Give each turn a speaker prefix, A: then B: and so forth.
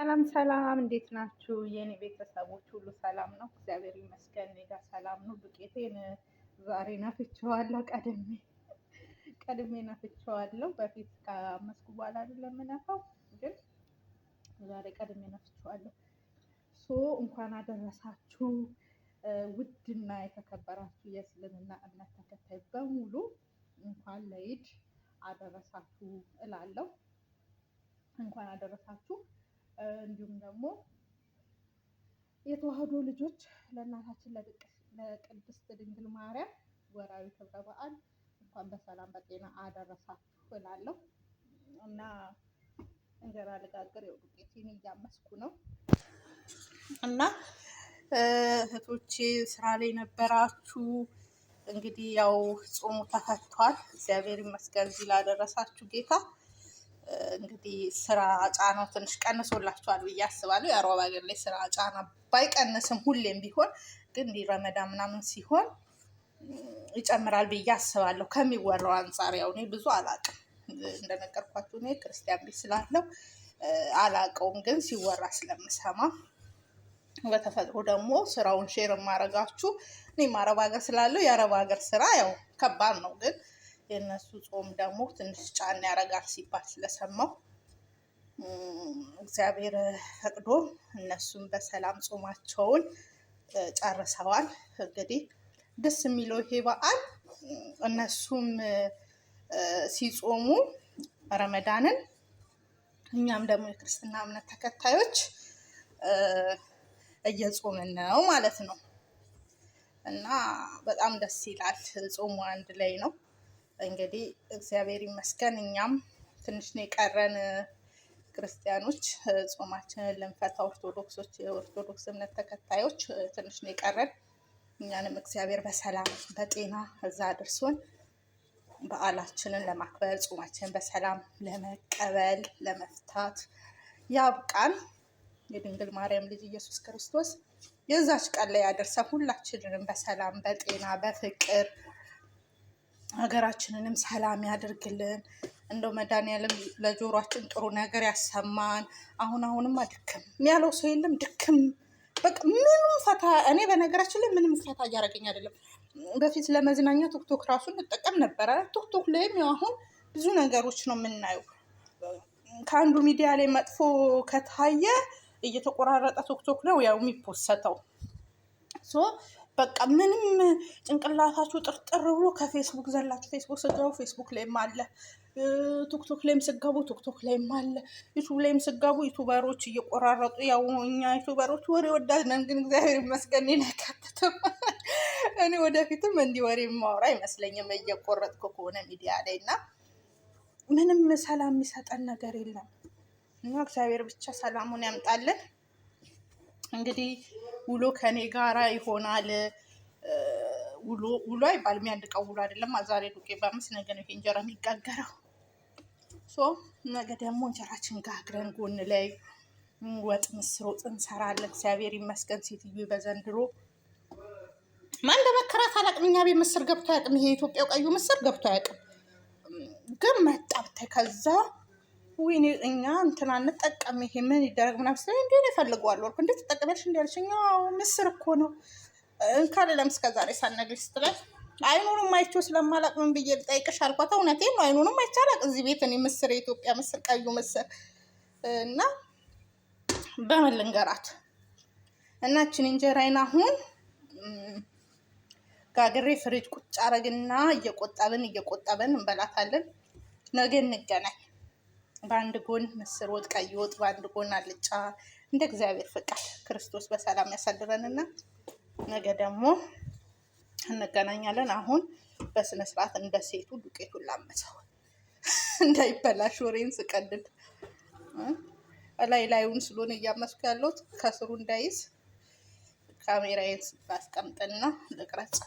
A: ሰላም ሰላም፣ እንዴት ናችሁ የኔ ቤተሰቦች? ሁሉ ሰላም ነው? እግዚአብሔር ይመስገን እኔ ጋር ሰላም ነው። ዱቄቴን ዛሬ ነፍቼዋለሁ። ቀድሜ ነፍቼዋለሁ። በፊት ከአመስኩ በኋላ አይደለም የምነፋው፣ ግን ዛሬ ቀድሜ ነፍቼዋለሁ። እንኳን አደረሳችሁ ውድና የተከበራችሁ የእስልምና እምነት ተከታይ በሙሉ እንኳን ለኢድ አደረሳችሁ እላለሁ። እንኳን አደረሳችሁ። እንዲሁም ደግሞ የተዋህዶ ልጆች ለእናታችን ለቅድስት ድንግል ማርያም ወራዊ ክብረ በዓል እንኳን በሰላም በጤና አደረሳችሁ እላለሁ እና እንጀራ ልጋግር ዱቄቴን እያመስኩ ነው እና እህቶቼ ስራ ላይ ነበራችሁ። እንግዲህ ያው ጾሙ ተፈቷል። እግዚአብሔር ይመስገን እዚህ ላደረሳችሁ ጌታ። እንግዲህ ስራ ጫናው ትንሽ ቀንሶላችኋል ብዬ አስባለሁ። የአረብ ሀገር ላይ ስራ ጫና ባይቀንስም ሁሌም ቢሆን ግን ረመዳን ምናምን ሲሆን ይጨምራል ብዬ አስባለሁ ከሚወራው አንጻር። ያው እኔ ብዙ አላውቅም፣ እንደነገርኳችሁ እኔ ክርስቲያን ቤት ስላለው አላውቀውም፣ ግን ሲወራ ስለምሰማ በተፈጥሮ ደግሞ ስራውን ሼር የማረጋችሁ እኔም አረብ ሀገር ስላለው የአረብ ሀገር ስራ ያው ከባድ ነው፣ ግን የእነሱ ጾም ደግሞ ትንሽ ጫና ያደርጋል ሲባል ስለሰማው እግዚአብሔር ፈቅዶ እነሱም በሰላም ጾማቸውን ጨርሰዋል። እንግዲህ ደስ የሚለው ይሄ በዓል እነሱም ሲጾሙ ረመዳንን እኛም ደግሞ የክርስትና እምነት ተከታዮች እየጾምን ነው ማለት ነው እና በጣም ደስ ይላል። ጾሙ አንድ ላይ ነው። እንግዲህ እግዚአብሔር ይመስገን እኛም ትንሽ ነው የቀረን ክርስቲያኖች ጾማችንን ልንፈታ፣ ኦርቶዶክሶች የኦርቶዶክስ እምነት ተከታዮች ትንሽ ነው የቀረን። እኛንም እግዚአብሔር በሰላም በጤና እዛ አድርሶን በዓላችንን ለማክበር ጾማችንን በሰላም ለመቀበል ለመፍታት ያብቃን። የድንግል ማርያም ልጅ ኢየሱስ ክርስቶስ የዛች ቀን ላይ ያደርሰን ሁላችንንም በሰላም በጤና በፍቅር ሀገራችንንም ሰላም ያድርግልን። እንደው መድኃኒዓለም ለጆሯችን ጥሩ ነገር ያሰማን። አሁንማ ድክም ያለው ሰው የለም። ድክም በቃ ምንም ፈታ። እኔ በነገራችን ላይ ምንም ፈታ እያደረገኝ አይደለም። በፊት ለመዝናኛ ቲክቶክ ራሱ እንጠቀም ነበረ። ቲክቶክ ላይም ያው አሁን ብዙ ነገሮች ነው የምናየው። ከአንዱ ሚዲያ ላይ መጥፎ ከታየ እየተቆራረጠ ቲክቶክ ነው ያው የሚፖሰተው። በቃ ምንም ጭንቅላታችሁ ጥርጥር ብሎ ከፌስቡክ ዘላችሁ ፌስቡክ ስገቡ ፌስቡክ ላይም አለ፣ ቲክቶክ ላይም ስገቡ ቲክቶክ ላይም አለ፣ ዩቱብ ላይም ስገቡ ዩቱበሮች እየቆራረጡ ያው እኛ ዩቱበሮች ወሬ ወዳድ ነን፣ ግን እግዚአብሔር ይመስገን ይነካተተም። እኔ ወደፊትም እንዲህ ወሬ የማወራ አይመስለኝም እየቆረጥኩ ከሆነ ሚዲያ ላይ እና ምንም ሰላም የሚሰጠን ነገር የለም እና እግዚአብሔር ብቻ ሰላሙን ያምጣልን። እንግዲህ ውሎ ከኔ ጋራ ይሆናል። ውሎ አይባልም፣ የአንድ ቀን ውሎ አይደለም። ዛሬ ዱቄት በ5 ነገ ነው እንጀራ የሚጋገረው። ነገ ደግሞ እንጀራችን ጋግረን ጎን ላይ ወጥ ምስር ወጥ እንሰራለን። እግዚአብሔር ይመስገን ሴትዮ በዘንድሮ ማን እንደመከራት አላውቅም። እኛ ቤት ምስር ገብቶ አያውቅም። ይሄ የኢትዮጵያው ቀዩ ምስር ገብቶ አያውቅም፣ ግን መጣ ብታይ ከዛ ወይኔ እኛ እንትና እንጠቀም ይሄ ምን ይደረግ ምናምን ስለኝ እንዴ ነው ፈልገዋለሁ አልኩ። እንዴት ተጠቀመሽ እንዲያልሽኝ ምስር እኮ ነው ካለለም እስከዛሬ ሳነግርሽ ስትለኝ አይኑንም አይቼው ስለማላቅ ምን ብዬ ልጠይቅሽ አልኳት። እውነቴን ነው አይኑንም አይቻላቅ እዚህ ቤት እኔ ምስር የኢትዮጵያ ምስር ቀዩ ምስር እና በምን ልንገራት እናችን እንጀራዬን አሁን ጋግሬ ፍሪጅ ቁጭ አረግና እየቆጠብን እንበላታለን። ነገ እንገናኝ። በአንድ ጎን ምስር ወጥ ቀይ ወጥ፣ በአንድ ጎን አልጫ፣ እንደ እግዚአብሔር ፍቃድ ክርስቶስ በሰላም ያሳድረንና ነገ ደግሞ እንገናኛለን። አሁን በስነ ስርዓት እንደ ሴቱ ዱቄቱን ላመሰው እንዳይበላሽ ወሬን ስቀድድ ላዩን ስለሆነ እያመስኩ ያለሁት ከስሩ እንዳይዝ ካሜራዬን ስላስቀምጥና ልቅረጽ።